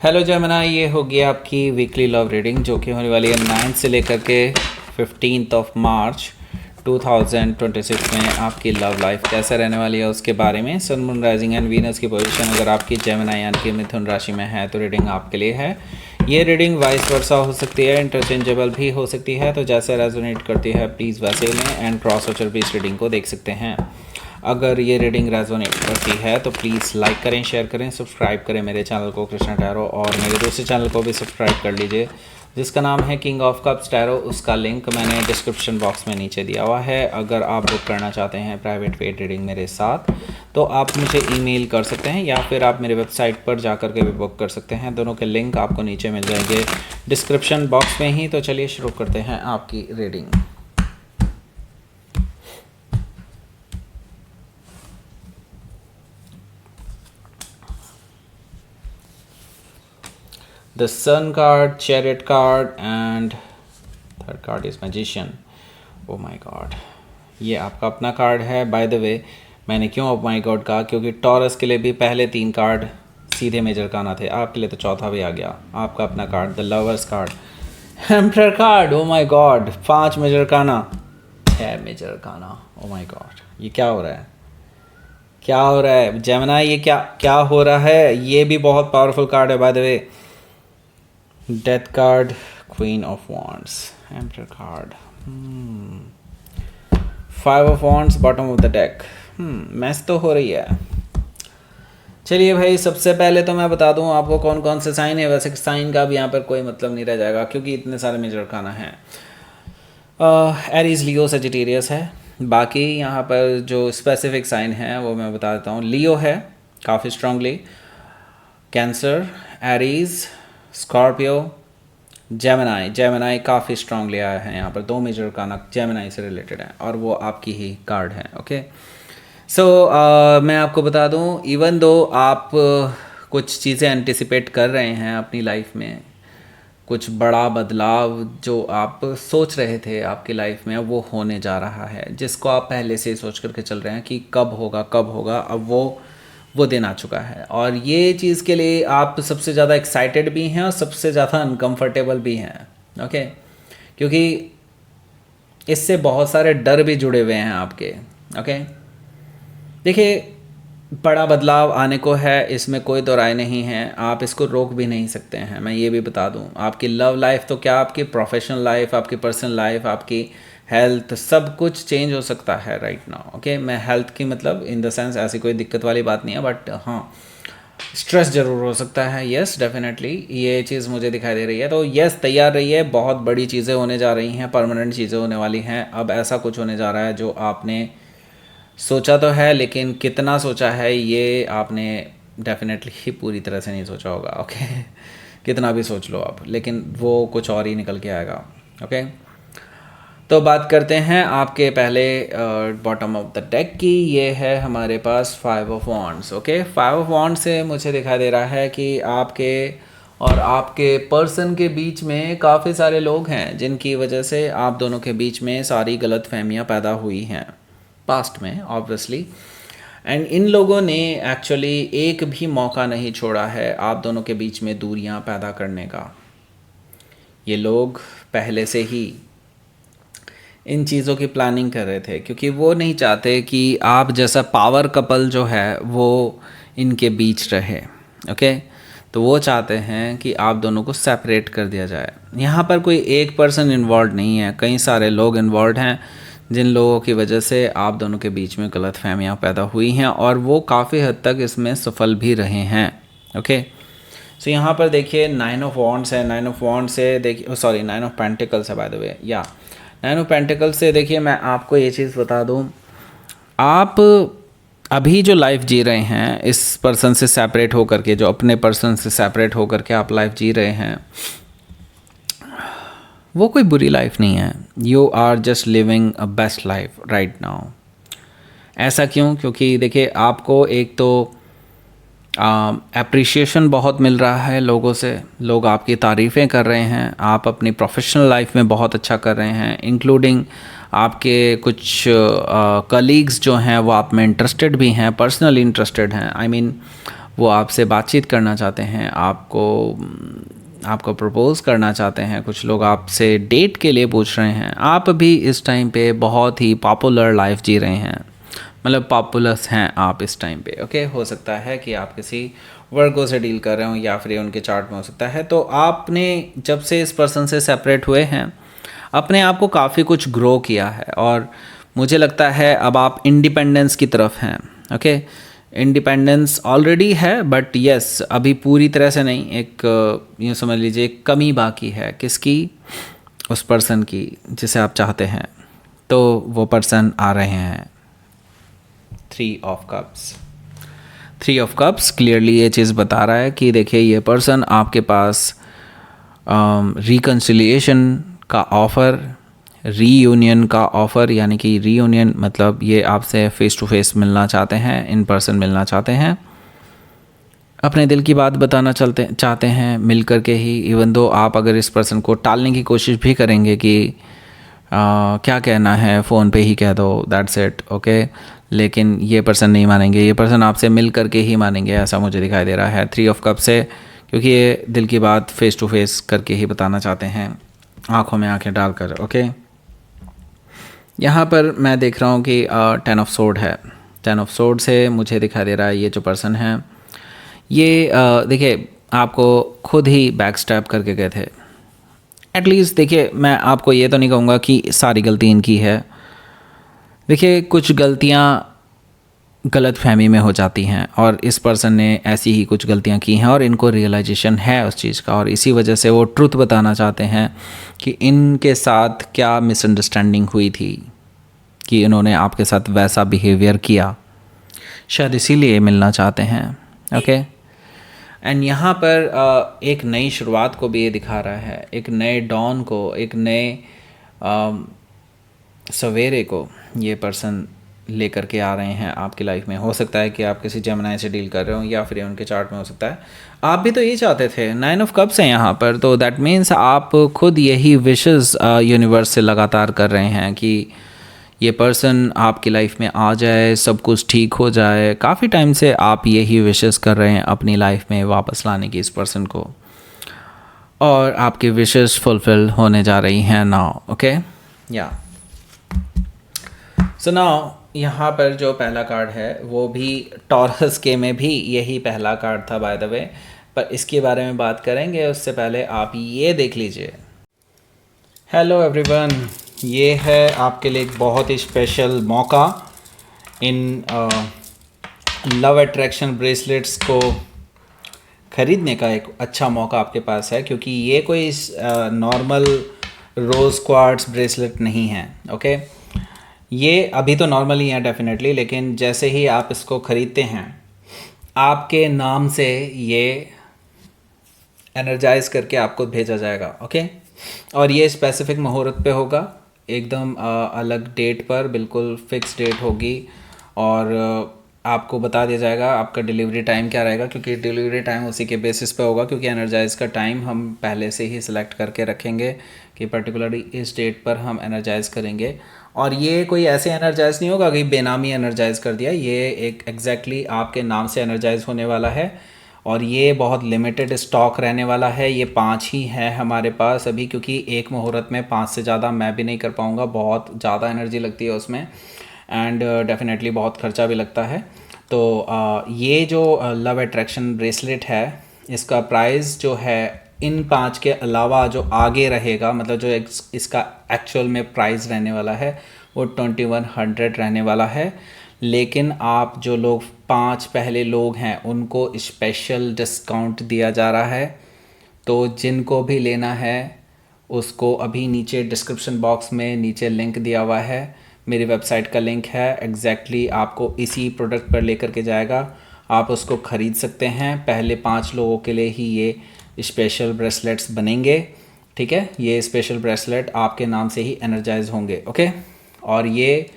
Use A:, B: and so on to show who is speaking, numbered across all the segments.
A: Hello Jamuna, ये हो गया आपकी वीकली लव रीडिंग जो कि होने वाली है 9 से लेकर के 15 मार्च 2026 में। आपकी लव लाइफ कैसे रहने वाली है उसके बारे में। सन, मून, राइजिंग एंड वीनस की पोजीशन अगर आपकी जमुना यानी कि मिथुन राशि में है तो रीडिंग आपके लिए है। ये रीडिंग वाइस वर्सा हो सकती है, इंटरचेंजेबल भी हो सकती है, तो जैसे रेजोनेट करती है प्लीज़ वैसे लें एंड क्रॉस वॉचर भी इस रीडिंग को देख सकते हैं। अगर ये रीडिंग रेजोनेट करती है तो प्लीज़ लाइक करें, शेयर करें, सब्सक्राइब करें मेरे चैनल को कृष्णा टैरो, और मेरे दूसरे चैनल को भी सब्सक्राइब कर लीजिए जिसका नाम है किंग ऑफ कप्स टैरो। उसका लिंक मैंने डिस्क्रिप्शन बॉक्स में नीचे दिया हुआ है। अगर आप बुक करना चाहते हैं प्राइवेट पेड रीडिंग मेरे साथ तो आप मुझे ईमेल कर सकते हैं या फिर आप मेरे वेबसाइट पर जाकर के भी बुक कर सकते हैं। दोनों के लिंक आपको नीचे मिल जाएंगे डिस्क्रिप्शन बॉक्स में ही। तो चलिए शुरू करते हैं आपकी reading. The Sun card, Chariot card and third card is Magician. Oh my God, ये आपका अपना कार्ड है। बाय द वे, मैंने क्यों oh my God कहा, क्योंकि टॉरस के लिए भी पहले 3 कार्ड सीधे मेजर काना थे, आपके लिए तो चौथा भी आ गया। आपका अपना card the lovers card, emperor card, oh my God, 5 major काना, 6 मेजर काना। oh my God, ये क्या हो रहा है, क्या हो रहा है जेमिनी, ये क्या क्या हो रहा है। ये भी बहुत पावरफुल कार्ड है by the way. Death card, queen of wands, emperor card, 5 of wands, bottom of the deck. Match तो हो रही है। चलिए भाई, सबसे पहले तो मैं बता दूं आपको कौन कौन से साइन है। वैसे साइन का भी यहाँ पर कोई मतलब नहीं रह जाएगा क्योंकि इतने सारे मेजर खाना है। एरीज, लियो, सजिटेरियस है। बाकी यहाँ पर जो स्पेसिफिक साइन है वो मैं बता देता हूँ। लियो है काफ़ी strongly, cancer, Aries, Scorpio, Gemini. Gemini काफ़ी स्ट्रांगली आया है यहाँ पर। 2 मेजर काना जेमिनी से रिलेटेड है और वो आपकी ही कार्ड है। ओके, सो मैं आपको बता दूँ, इवन दो आप कुछ चीज़ें एंटिसिपेट कर रहे हैं अपनी लाइफ में, कुछ बड़ा बदलाव जो आप सोच रहे थे आपकी लाइफ में अब वो होने जा रहा है, जिसको आप पहले से सोच करके चल रहे हैं कि कब होगा कब होगा, अब वो दिन आ चुका है। और ये चीज़ के लिए आप सबसे ज़्यादा एक्साइटेड भी हैं और सबसे ज़्यादा अनकंफर्टेबल भी हैं। ओके, क्योंकि इससे बहुत सारे डर भी जुड़े हुए हैं आपके। ओके, देखिए, बड़ा बदलाव आने को है, इसमें कोई दो राय नहीं है। आप इसको रोक भी नहीं सकते हैं। मैं ये भी बता दूं, आपकी लव लाइफ तो क्या, आपकी प्रोफेशनल लाइफ, आपकी पर्सनल लाइफ, आपकी हेल्थ, सब कुछ चेंज हो सकता है राइट नाउ। ओके, मैं हेल्थ की मतलब इन द सेंस ऐसी कोई दिक्कत वाली बात नहीं है, बट हाँ स्ट्रेस ज़रूर हो सकता है। यस डेफिनेटली, ये चीज़ मुझे दिखाई दे रही है। तो यस, तैयार रहिए, बहुत बड़ी चीज़ें होने जा रही हैं, परमानेंट चीज़ें होने वाली हैं। अब ऐसा कुछ होने जा रहा है जो आपने सोचा तो है, लेकिन कितना सोचा है ये आपने डेफिनेटली ही पूरी तरह से नहीं सोचा होगा। ओके कितना भी सोच लो आप, लेकिन वो कुछ और ही निकल के आएगा। ओके, तो बात करते हैं आपके पहले बॉटम ऑफ द डेक की। ये है हमारे पास 5 of wands. Okay, 5 of wands से मुझे दिखाई दे रहा है कि आपके और आपके पर्सन के बीच में काफ़ी सारे लोग हैं जिनकी वजह से आप दोनों के बीच में सारी गलत फहमियाँ पैदा हुई हैं पास्ट में ऑब्वियसली। एंड इन लोगों ने एक्चुअली एक भी मौका नहीं छोड़ा है आप दोनों के बीच में दूरियां पैदा करने का। ये लोग पहले से ही इन चीज़ों की प्लानिंग कर रहे थे क्योंकि वो नहीं चाहते कि आप जैसा पावर कपल जो है वो इनके बीच रहे। ओके, तो वो चाहते हैं कि आप दोनों को सेपरेट कर दिया जाए। यहाँ पर कोई एक पर्सन इन्वॉल्व नहीं है, कई सारे लोग इन्वॉल्व हैं जिन लोगों की वजह से आप दोनों के बीच में गलत फहमियाँ पैदा हुई हैं और वो काफ़ी हद तक इसमें सफल भी रहे हैं। ओके, सो यहाँ पर देखिए 9 ऑफ वॉन्ड्स है। 9 ऑफ वॉन्ड से देखिए, सॉरी 9 ऑफ पेंटिकल्स है बाय द वे, या 9 ऑफ पेंटिकल्स से देखिए, मैं आपको ये चीज़ बता दूँ, आप अभी जो लाइफ जी रहे हैं इस पर्सन से सेपरेट होकर के, जो अपने पर्सन से सेपरेट होकर के आप लाइफ जी रहे हैं, वो कोई बुरी लाइफ नहीं है। You are just living a best life right now. ऐसा क्यों? क्योंकि देखिए, आपको एक तो एप्रिशिएशन बहुत मिल रहा है लोगों से, लोग आपकी तारीफ़ें कर रहे हैं, आप अपनी प्रोफेशनल लाइफ में बहुत अच्छा कर रहे हैं, इंक्लूडिंग आपके कुछ कलीग्स जो हैं वो आप में इंटरेस्टेड भी हैं, पर्सनली इंटरेस्टेड हैं। आई मीन वो आपसे बातचीत करना चाहते हैं, आपको प्रपोज़ करना चाहते हैं, कुछ लोग आपसे डेट के लिए पूछ रहे हैं। आप भी इस टाइम पे बहुत ही पॉपुलर लाइफ जी रहे हैं, मतलब पॉपुलस हैं आप इस टाइम पे। ओके, हो सकता है कि आप किसी वर्गो से डील कर रहे हो या फिर उनके चार्ट में हो सकता है। तो आपने जब से इस पर्सन से सेपरेट हुए हैं, अपने आप को काफ़ी कुछ ग्रो किया है और मुझे लगता है अब आप इंडिपेंडेंस की तरफ हैं। ओके, इंडिपेंडेंस ऑलरेडी है बट यस, अभी पूरी तरह से नहीं, एक यूँ समझ लीजिए एक कमी बाकी है। किसकी? उस पर्सन की जिसे आप चाहते हैं। तो वो पर्सन आ रहे हैं। 3 ऑफ कप्स क्लियरली ये चीज़ बता रहा है कि देखिए ये पर्सन आपके पास रिकन्सिलिएशन का ऑफ़र, रीयूनियन का ऑफ़र, यानी कि रीयूनियन मतलब ये आपसे फ़ेस टू फेस मिलना चाहते हैं, इन पर्सन मिलना चाहते हैं, अपने दिल की बात बताना चाहते हैं मिल कर के ही। इवन दो आप अगर इस पर्सन को टालने की कोशिश भी करेंगे कि क्या कहना है, फ़ोन पे ही कह दो, दैट्स इट, ओके, लेकिन ये पर्सन नहीं मानेंगे। ये पर्सन आपसे मिल करके ही मानेंगे, ऐसा मुझे दिखाई दे रहा है 3 ऑफ कप से, क्योंकि ये दिल की बात फ़ेस टू फेस करके ही बताना चाहते हैं, आंखों में आंखें डालकर। ओके, यहाँ पर मैं देख रहा हूँ कि 10 ऑफ सोर्ड है। 10 ऑफ सोर्ड से मुझे दिखाई दे रहा है ये जो पर्सन है ये देखिए आपको खुद ही बैक स्टैप करके गए थे। एटलीस्ट देखिए, मैं आपको ये तो नहीं कहूँगा कि सारी गलती इनकी है। देखिए कुछ गलतियाँ गलत फहमी में हो जाती हैं और इस पर्सन ने ऐसी ही कुछ गलतियाँ की हैं और इनको रियलाइजेशन है उस चीज़ का, और इसी वजह से वो ट्रुथ बताना चाहते हैं कि इनके साथ क्या मिसअंडरस्टैंडिंग हुई थी कि इन्होंने आपके साथ वैसा बिहेवियर किया, शायद इसीलिए मिलना चाहते हैं। ओके, एंड यहाँ पर एक नई शुरुआत को भी ये दिखा रहा है, एक नए डॉन को, एक नए सवेरे को ये पर्सन लेकर के आ रहे हैं आपकी लाइफ में। हो सकता है कि आप किसी जेमिनी से डील कर रहे हो या फिर उनके चार्ट में हो सकता है आप भी तो यही चाहते थे। 9 ऑफ कप्स हैं यहाँ पर, तो दैट मीन्स आप खुद यही विशेस यूनिवर्स से लगातार कर रहे हैं कि ये पर्सन आपकी लाइफ में आ जाए, सब कुछ ठीक हो जाए। काफ़ी टाइम से आप यही विशेस कर रहे हैं अपनी लाइफ में वापस लाने की इस पर्सन को, और आपकी विशेस फुलफिल होने जा रही हैं नाउ। ओके, या सो नाउ यहाँ पर जो पहला कार्ड है वो भी टॉरस के में भी यही पहला कार्ड था बाय द वे, पर इसके बारे में बात करेंगे उससे पहले आप ये देख लीजिए। हेलो एवरीवन, ये है आपके लिए एक बहुत ही स्पेशल मौका इन लव अट्रैक्शन ब्रेसलेट्स को ख़रीदने का। एक अच्छा मौका आपके पास है क्योंकि ये कोई नॉर्मल रोज़ क्वार्ट्स ब्रेसलेट नहीं है। ओके, ये अभी तो नॉर्मल ही है डेफिनेटली, लेकिन जैसे ही आप इसको ख़रीदते हैं आपके नाम से ये एनर्जाइज करके आपको भेजा जाएगा। ओके, और ये स्पेसिफिक मुहूर्त पे होगा, एकदम अलग डेट पर, बिल्कुल फिक्स डेट होगी, और आपको बता दिया जाएगा आपका डिलीवरी टाइम क्या रहेगा, क्योंकि डिलीवरी टाइम उसी के बेसिस पे होगा, क्योंकि एनर्जाइज का टाइम हम पहले से ही सिलेक्ट करके रखेंगे कि पर्टिकुलरली इस डेट पर हम एनर्जाइज करेंगे। और ये कोई ऐसे एनर्जाइज नहीं होगा कि बेनामी एनर्जाइज कर दिया, ये एक एग्जैक्टली आपके नाम से एनर्जाइज होने वाला है, और ये बहुत लिमिटेड स्टॉक रहने वाला है। ये 5 ही हैं हमारे पास अभी, क्योंकि एक मुहूर्त में 5 से ज़्यादा मैं भी नहीं कर पाऊँगा, बहुत ज़्यादा एनर्जी लगती है उसमें, एंड डेफिनेटली बहुत खर्चा भी लगता है। तो ये जो लव अट्रैक्शन ब्रेसलेट है, इसका प्राइस जो है इन 5 के अलावा जो आगे रहेगा, मतलब जो इसका एक्चुअल में प्राइस रहने वाला है वो 2100 रहने वाला है। लेकिन आप जो लोग 5 पहले लोग हैं उनको स्पेशल डिस्काउंट दिया जा रहा है। तो जिनको भी लेना है उसको अभी नीचे डिस्क्रिप्शन बॉक्स में नीचे लिंक दिया हुआ है, मेरी वेबसाइट का लिंक है, एग्जैक्टली आपको इसी प्रोडक्ट पर लेकर के जाएगा, आप उसको ख़रीद सकते हैं। पहले 5 लोगों के लिए ही ये स्पेशल ब्रेसलेट्स बनेंगे, ठीक है। ये स्पेशल ब्रेसलेट आपके नाम से ही एनर्जाइज होंगे। ओके, और ये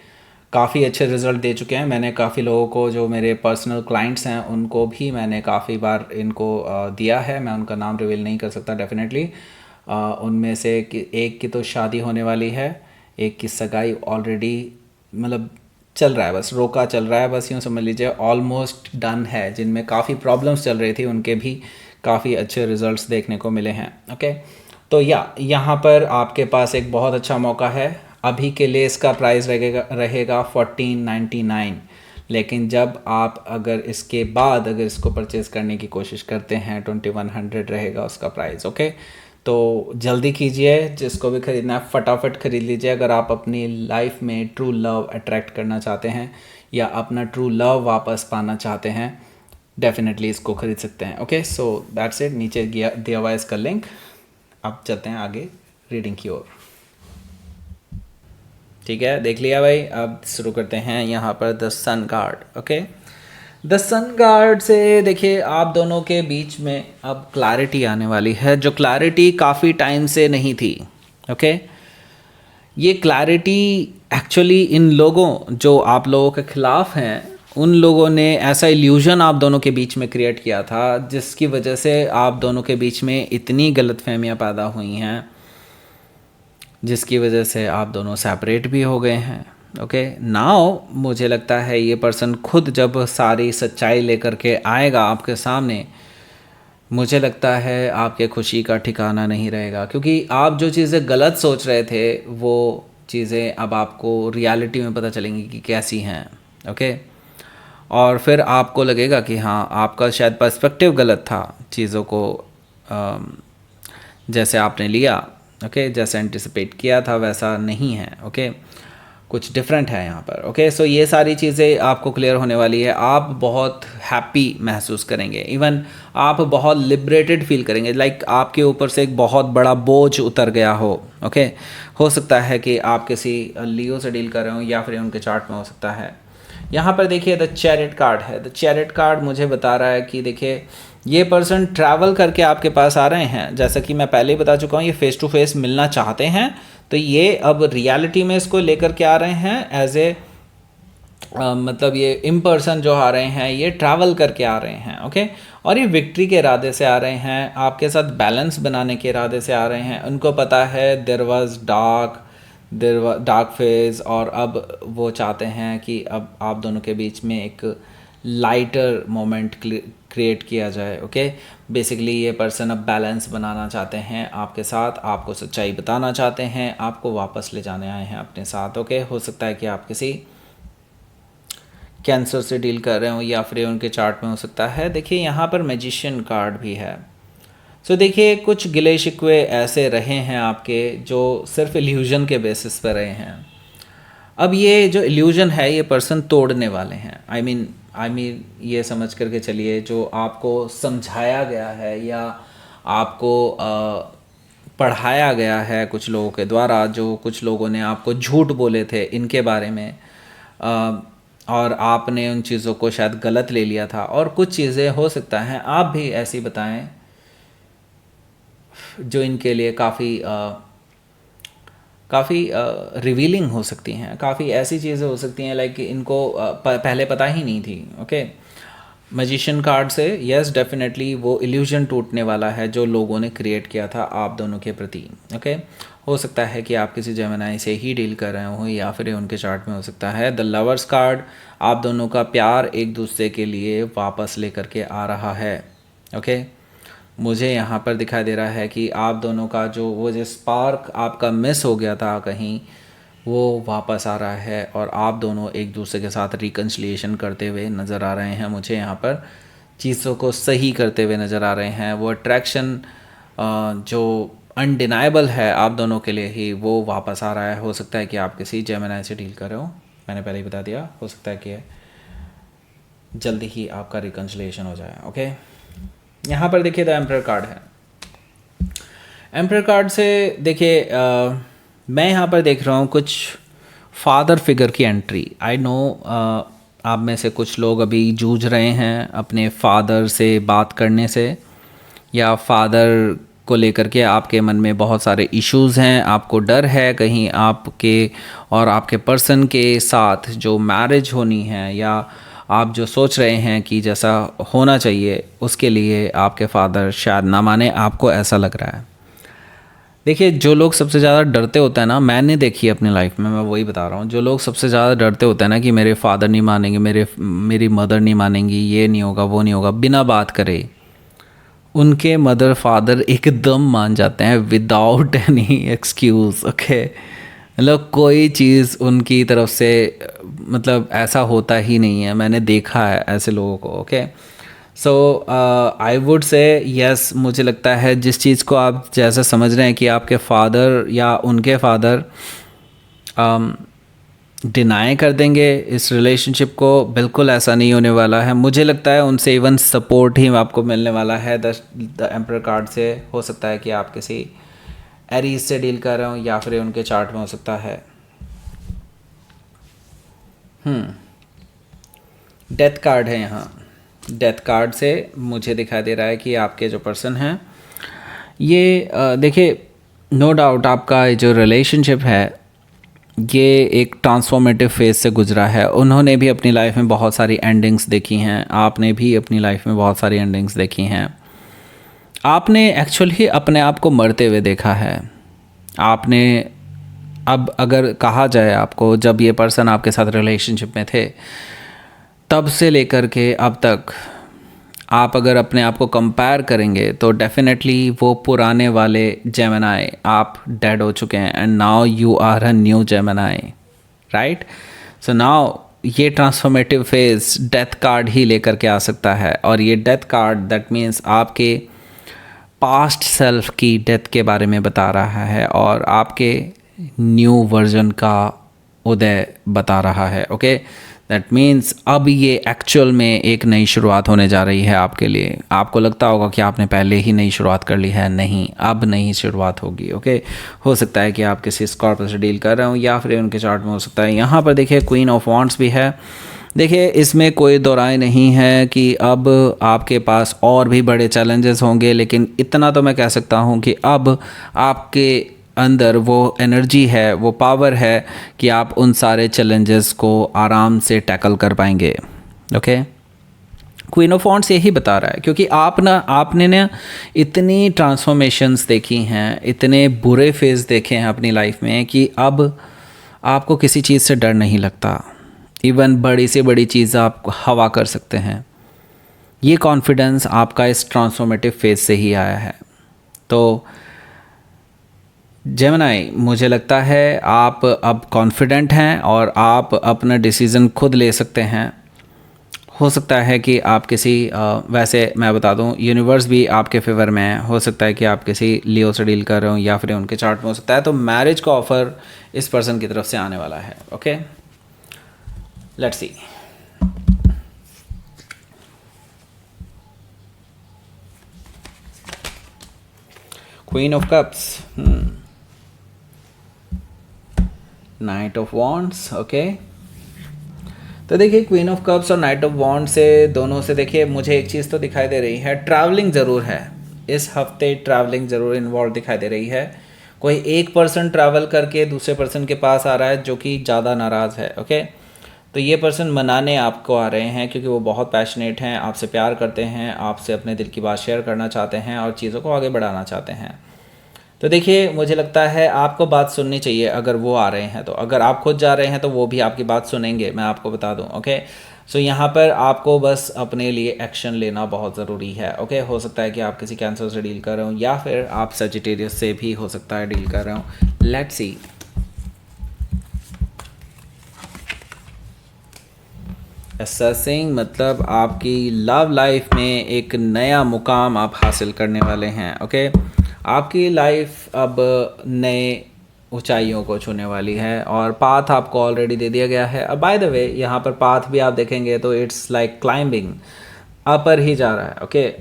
A: काफ़ी अच्छे रिज़ल्ट दे चुके हैं। मैंने काफ़ी लोगों को, जो मेरे पर्सनल क्लाइंट्स हैं, उनको भी मैंने काफ़ी बार इनको दिया है। मैं उनका नाम रिवील नहीं कर सकता डेफिनेटली। उनमें से एक की तो शादी होने वाली है, एक की सगाई ऑलरेडी, मतलब चल रहा है, बस रोका चल रहा है, बस यूँ समझ लीजिए ऑलमोस्ट डन है। जिनमें काफ़ी प्रॉब्लम्स चल रही थी उनके भी काफ़ी अच्छे रिजल्ट्स देखने को मिले हैं। ओके, तो यहाँ पर आपके पास एक बहुत अच्छा मौका है। अभी के लिए इसका प्राइस रहेगा 1499, लेकिन जब आप अगर इसके बाद अगर इसको परचेज़ करने की कोशिश करते हैं 2100 रहेगा उसका प्राइस। ओके, तो जल्दी कीजिए, जिसको भी ख़रीदना है फटाफट ख़रीद लीजिए। अगर आप अपनी लाइफ में ट्रू लव अट्रैक्ट करना चाहते हैं या अपना ट्रू लव वापस पाना चाहते हैं, डेफिनेटली इसको ख़रीद सकते हैं। Okay, so that's it. नीचे दिया हुआ इसका लिंक। अब चलते हैं आगे रीडिंग की ओर। ठीक है, देख लिया भाई। अब शुरू करते हैं यहाँ पर the sun card. Okay, the sun card से देखिए आप दोनों के बीच में अब क्लैरिटी आने वाली है, जो क्लैरिटी काफ़ी टाइम से नहीं थी। ओके, ये क्लैरिटी एक्चुअली इन लोगों जो आप लोगों के ख़िलाफ़ हैं, उन लोगों ने ऐसा इल्यूज़न आप दोनों के बीच में क्रिएट किया था जिसकी वजह से आप दोनों के बीच में इतनी गलतफहमियां पैदा हुई हैं, जिसकी वजह से आप दोनों सेपरेट भी हो गए हैं। ओके, नाउ मुझे लगता है ये पर्सन खुद जब सारी सच्चाई लेकर के आएगा आपके सामने, मुझे लगता है आपके खुशी का ठिकाना नहीं रहेगा, क्योंकि आप जो चीज़ें गलत सोच रहे थे वो चीज़ें अब आपको रियलिटी में पता चलेंगी कि कैसी हैं। ओके, और फिर आपको लगेगा कि हाँ, आपका शायद पर्सपेक्टिव गलत था चीज़ों को जैसे आपने लिया। ओके, जैसे एंटिसिपेट किया था वैसा नहीं है। ओके, कुछ डिफरेंट है यहाँ पर। ओके, सो ये सारी चीज़ें आपको क्लियर होने वाली है। आप बहुत हैप्पी महसूस करेंगे, इवन आप बहुत लिबरेटेड फील करेंगे, लाइक आपके ऊपर से एक बहुत बड़ा बोझ उतर गया हो। ओके, हो सकता है कि आप किसी लियो से डील कर रहे हो या फिर उनके चार्ट में हो सकता है। यहाँ पर देखिए द चैरिट कार्ड है। द चैरिट कार्ड मुझे बता रहा है कि देखिए ये पर्सन ट्रैवल करके आपके पास आ रहे हैं। जैसा कि मैं पहले ही बता चुका हूँ, ये फेस टू फेस मिलना चाहते हैं, तो ये अब रियलिटी में इसको लेकर के आ रहे हैं एज ए मतलब ये इन पर्सन जो आ रहे हैं ये ट्रैवल करके आ रहे हैं। ओके, और ये विक्ट्री के इरादे से आ रहे हैं, आपके साथ बैलेंस बनाने के इरादे से आ रहे हैं। उनको पता है देयर वाज डार्क फेज, और अब वो चाहते हैं कि अब आप दोनों के बीच में एक लाइटर मोमेंट क्रिएट किया जाए। ओके, बेसिकली ये पर्सन अब बैलेंस बनाना चाहते हैं आपके साथ, आपको सच्चाई बताना चाहते हैं, आपको वापस ले जाने आए हैं अपने साथ। ओके, हो सकता है कि आप किसी कैंसर से डील कर रहे हो या फिर उनके चार्ट में हो सकता है। देखिए यहाँ पर मैजिशियन कार्ड भी है। सो देखिए कुछ गिले शिकवे ऐसे रहे हैं आपके जो सिर्फ इल्यूजन के बेसिस पर रहे हैं। अब ये जो इल्यूजन है ये पर्सन तोड़ने वाले हैं। आई मीन ये समझ करके चलिए, जो आपको समझाया गया है या आपको पढ़ाया गया है कुछ लोगों के द्वारा, जो कुछ लोगों ने आपको झूठ बोले थे इनके बारे में, और आपने उन चीज़ों को शायद गलत ले लिया था, और कुछ चीज़ें हो सकता है आप भी ऐसी बताएं जो इनके लिए काफ़ी रिवीलिंग हो सकती हैं, काफ़ी ऐसी चीज़ें हो सकती हैं लाइक इनको पहले पता ही नहीं थी। ओके, मैजिशियन कार्ड से यस डेफिनेटली वो इल्यूजन टूटने वाला है जो लोगों ने क्रिएट किया था आप दोनों के प्रति। ओके, हो सकता है कि आप किसी जेमिनी से ही डील कर रहे हो या फिर उनके चार्ट में हो सकता है। द लवर्स कार्ड, आप दोनों का प्यार एक दूसरे के लिए वापस लेकर के आ रहा है। ओके, मुझे यहाँ पर दिखाई दे रहा है कि आप दोनों का जो स्पार्क आपका मिस हो गया था कहीं, वो वापस आ रहा है और आप दोनों एक दूसरे के साथ रिकन्सिलिएशन करते हुए नज़र आ रहे हैं। मुझे यहाँ पर चीज़ों को सही करते हुए नज़र आ रहे हैं। वो अट्रैक्शन जो अनडिनाइबल है आप दोनों के लिए ही, वो वापस आ रहा है। हो सकता है कि आप किसी जेमिनी से डील कर रहे हो, मैंने पहले ही बता दिया। हो सकता है कि जल्दी ही आपका रिकन्सिलिएशन हो जाए। ओके, यहाँ पर देखिए द एम्परर कार्ड है। एम्परर कार्ड से देखिए मैं यहाँ पर देख रहा हूँ कुछ फादर फिगर की एंट्री। आई नो आप में से कुछ लोग अभी जूझ रहे हैं अपने फादर से बात करने से, या फादर को लेकर के आपके मन में बहुत सारे इश्यूज़ हैं। आपको डर है कहीं आपके और आपके पर्सन के साथ जो मैरिज होनी है, या आप जो सोच रहे हैं कि जैसा होना चाहिए उसके लिए आपके फादर शायद ना माने, आपको ऐसा लग रहा है। देखिए, जो लोग सबसे ज़्यादा डरते होते हैं ना, मैंने देखी है अपनी लाइफ में, मैं वही बता रहा हूँ। जो लोग सबसे ज़्यादा डरते होते हैं ना कि मेरे फादर नहीं मानेंगे, मेरी मदर नहीं मानेंगी, ये नहीं होगा, वो नहीं होगा, बिना बात करे उनके मदर फादर एकदम मान जाते हैं विदाउट एनी एक्सक्यूज़। ओके, मतलब कोई चीज़ उनकी तरफ से मतलब ऐसा होता ही नहीं है। मैंने देखा है ऐसे लोगों को। Okay, so I would say yes, मुझे लगता है जिस चीज़ को आप जैसा समझ रहे हैं कि आपके फादर या उनके फादर डिनाई कर देंगे इस रिलेशनशिप को, बिल्कुल ऐसा नहीं होने वाला है। मुझे लगता है उनसे इवन सपोर्ट ही आपको मिलने वाला है द एम्पर कार्ड से। हो सकता है कि आप किसी एरीज से डील कर रहे हो या फिर उनके चार्ट में हो सकता है। डेथ कार्ड है यहाँ। डेथ कार्ड से मुझे दिखाई दे रहा है कि आपके जो पर्सन हैं ये देखिए, नो डाउट आपका जो रिलेशनशिप है ये एक ट्रांसफॉर्मेटिव फेज से गुजरा है। उन्होंने भी अपनी लाइफ में बहुत सारी एंडिंग्स देखी हैं, आपने भी अपनी लाइफ में बहुत सारी एंडिंग्स देखी हैं। आपने एक्चुअली अपने आप को मरते हुए देखा है। आपने, अब अगर कहा जाए आपको, जब ये पर्सन आपके साथ रिलेशनशिप में थे तब से लेकर के अब तक आप अगर अपने आप को कंपेयर करेंगे तो डेफिनेटली वो पुराने वाले जेमिनाई आप डेड हो चुके हैं and now you are a new Gemini, right. So now ये ट्रांसफॉर्मेटिव फेज डेथ कार्ड ही लेकर के आ सकता है। और ये डेथ कार्ड दैट मीन्स आपके पास्ट सेल्फ की डेथ के बारे में बता रहा है और आपके न्यू वर्जन का उदय बता रहा है। ओके, दैट मीन्स अब ये एक्चुअल में एक नई शुरुआत होने जा रही है आपके लिए। आपको लगता होगा कि आपने पहले ही नई शुरुआत कर ली है, नहीं, अब नई शुरुआत होगी। ओके, हो सकता है कि आप किसी स्कॉर्पियो से डील कर रहे हो या फिर उनके चार्ट में हो सकता है। यहाँ पर देखिए क्वीन ऑफ वॉन्ड्स भी है। देखिए, इसमें कोई दो राय नहीं है कि अब आपके पास और भी बड़े चैलेंजेस होंगे, लेकिन इतना तो मैं कह सकता हूँ कि अब आपके अंदर वो एनर्जी है, वो पावर है कि आप उन सारे चैलेंजेस को आराम से टैकल कर पाएंगे। ओके, क्वीन ऑफ वॉन्ड्स यही बता रहा है, क्योंकि आपने ना इतनी ट्रांसफॉर्मेशंस देखी हैं, इतने बुरे फेज़ देखे हैं अपनी लाइफ में कि अब आपको किसी चीज़ से डर नहीं लगता। इवन बड़ी से बड़ी चीज़ आप हवा कर सकते हैं। ये कॉन्फिडेंस आपका इस ट्रांसफॉर्मेटिव फेज से ही आया है। तो जेमिनी, मुझे लगता है आप अब कॉन्फिडेंट हैं और आप अपना डिसीज़न खुद ले सकते हैं। हो सकता है कि आप किसी वैसे मैं बता दूं, यूनिवर्स भी आपके फेवर में है। हो सकता है कि आप किसी लियो से डील कर रहे हो या फिर उनके चार्ट में हो सकता है। तो मैरिज का ऑफ़र इस पर्सन की तरफ से आने वाला है। Okay, let's see. Queen of cups, night of wands. Okay, तो देखिए क्वीन ऑफ कप्स और नाइट ऑफ वॉन्ड से दोनों से देखिए मुझे एक चीज़ तो दिखाई दे रही है, ट्रैवलिंग ज़रूर है इस हफ्ते, ट्रैवलिंग ज़रूर इन्वॉल्व दिखाई दे रही है। कोई एक पर्सन ट्रैवल करके दूसरे पर्सन के पास आ रहा है जो कि ज़्यादा नाराज़ है। ओके, तो ये पर्सन मनाने आपको आ रहे हैं क्योंकि वो बहुत पैशनेट हैं, आपसे प्यार करते हैं, आपसे अपने दिल की बात शेयर करना चाहते हैं और चीज़ों को आगे बढ़ाना चाहते हैं। तो देखिए, मुझे लगता है आपको बात सुननी चाहिए अगर वो आ रहे हैं तो। अगर आप खुद जा रहे हैं तो वो भी आपकी बात सुनेंगे, मैं आपको बता दूं। ओके, सो यहाँ पर आपको बस अपने लिए एक्शन लेना बहुत ज़रूरी है। ओके, हो सकता है कि आप किसी कैंसर से डील कर रहे हो या फिर आप सजिटेरियस से भी हो सकता है डील कर रहे हो। Let's see. असेसिंग मतलब आपकी लव लाइफ में एक नया मुकाम आप हासिल करने वाले हैं। ओके, आपकी लाइफ अब नए ऊंचाइयों को छूने वाली है और पाथ आपको ऑलरेडी दे दिया गया है। अब बाय द वे यहाँ पर पाथ भी आप देखेंगे तो इट्स लाइक क्लाइंबिंग, अपर ही जा रहा है। ओके,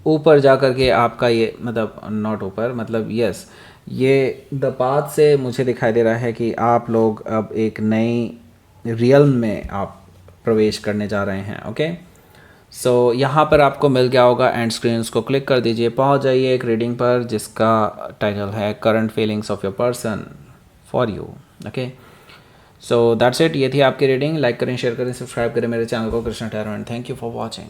A: ऊपर जा कर के आपका ये मतलब नॉट ऊपर, मतलब यस, ये द पाथ से मुझे दिखाई दे रहा है कि आप लोग अब एक नई रियल्म में आप प्रवेश करने जा रहे हैं। ओके, सो यहाँ पर आपको मिल गया होगा एंड स्क्रीन को क्लिक कर दीजिए, पहुँच जाइए एक रीडिंग पर जिसका टाइटल है current feelings of your person for you. Okay, so that's it. ये थी आपकी रीडिंग। लाइक करें, शेयर करें, सब्सक्राइब करें मेरे चैनल को Krishna tarot and thank you for watching.